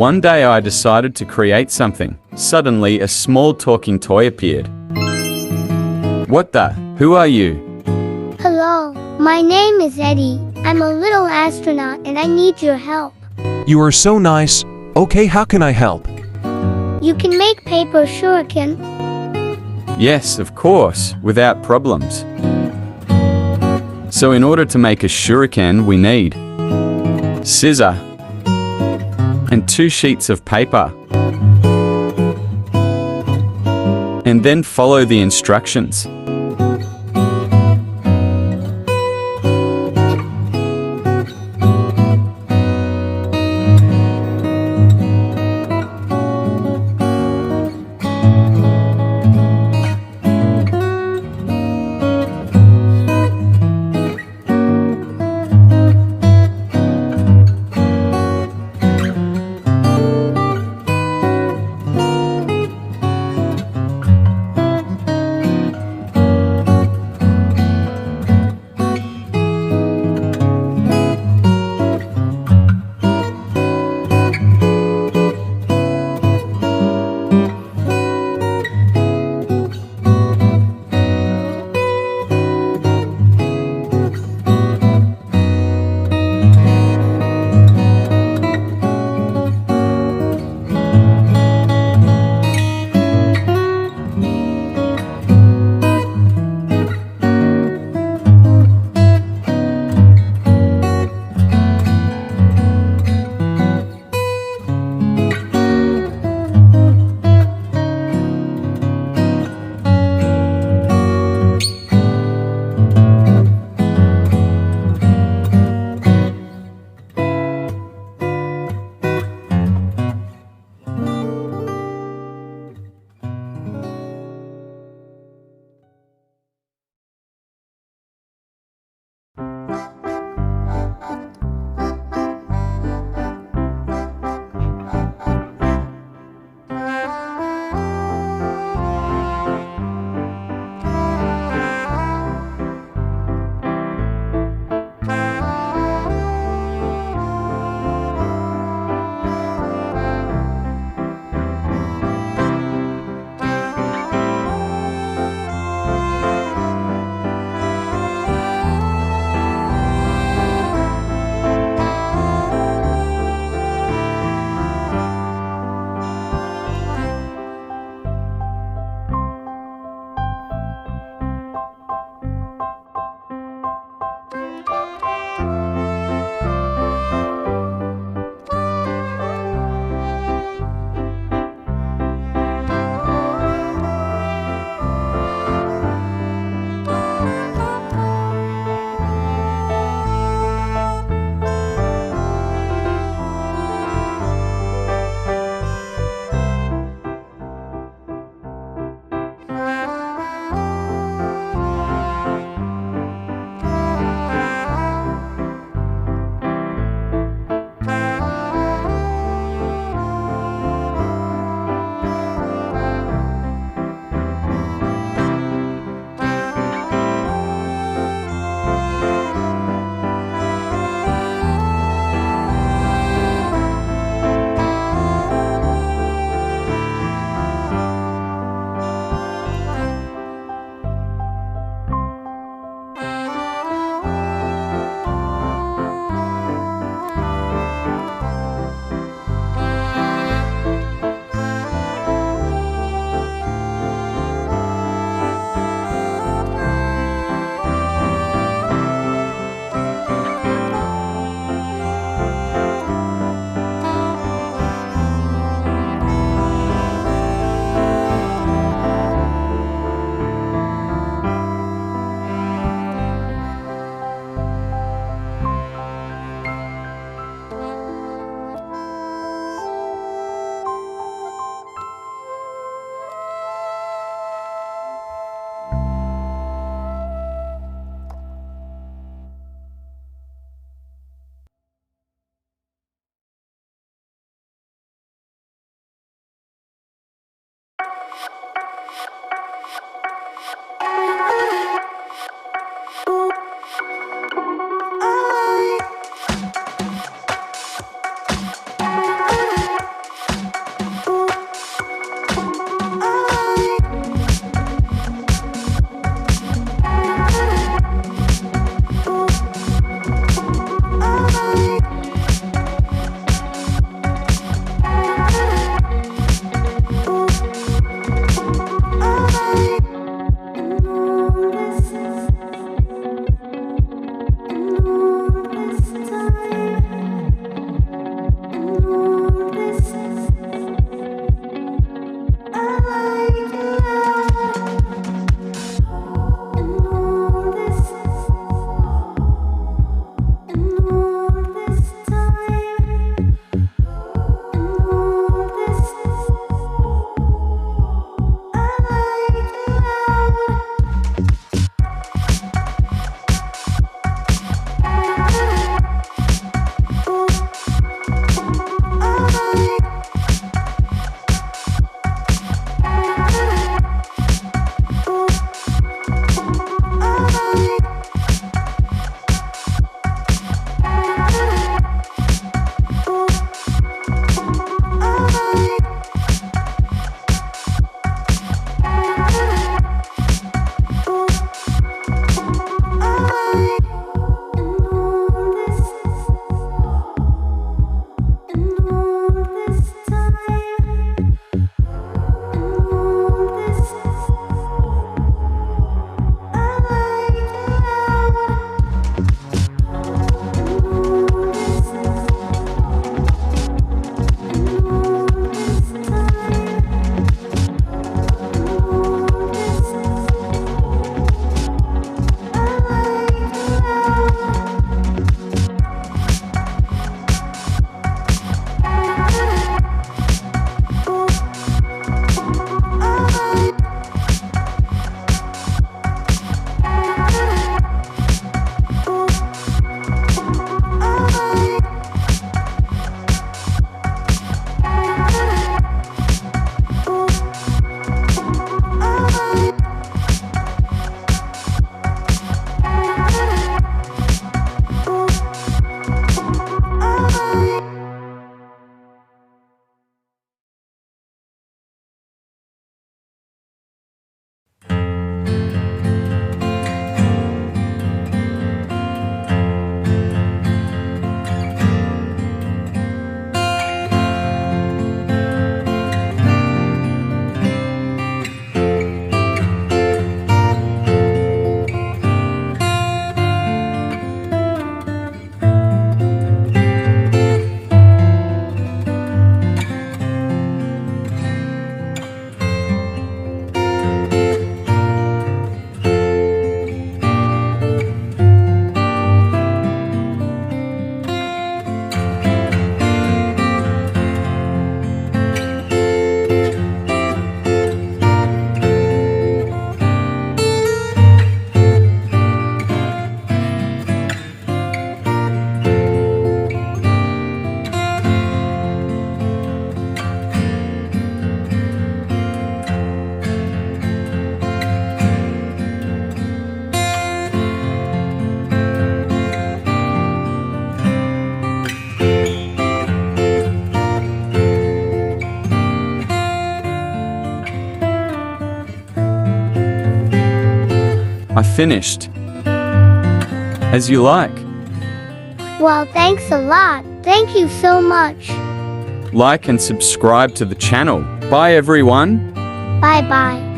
One day I decided to create something. Suddenly, a small talking toy appeared. What the? Who are you? Hello, my name is Eddie. I'm a little astronaut and I need your help. You are so nice. Okay, how can I help? You can make paper shuriken. Yes, of course, without problems. So in order to make a shuriken, we need scissor and 2 sheets of paper. And then follow the instructions. I finished. As you like. Well, thanks a lot. Thank you so much. Like and subscribe to the channel. Bye everyone. Bye bye.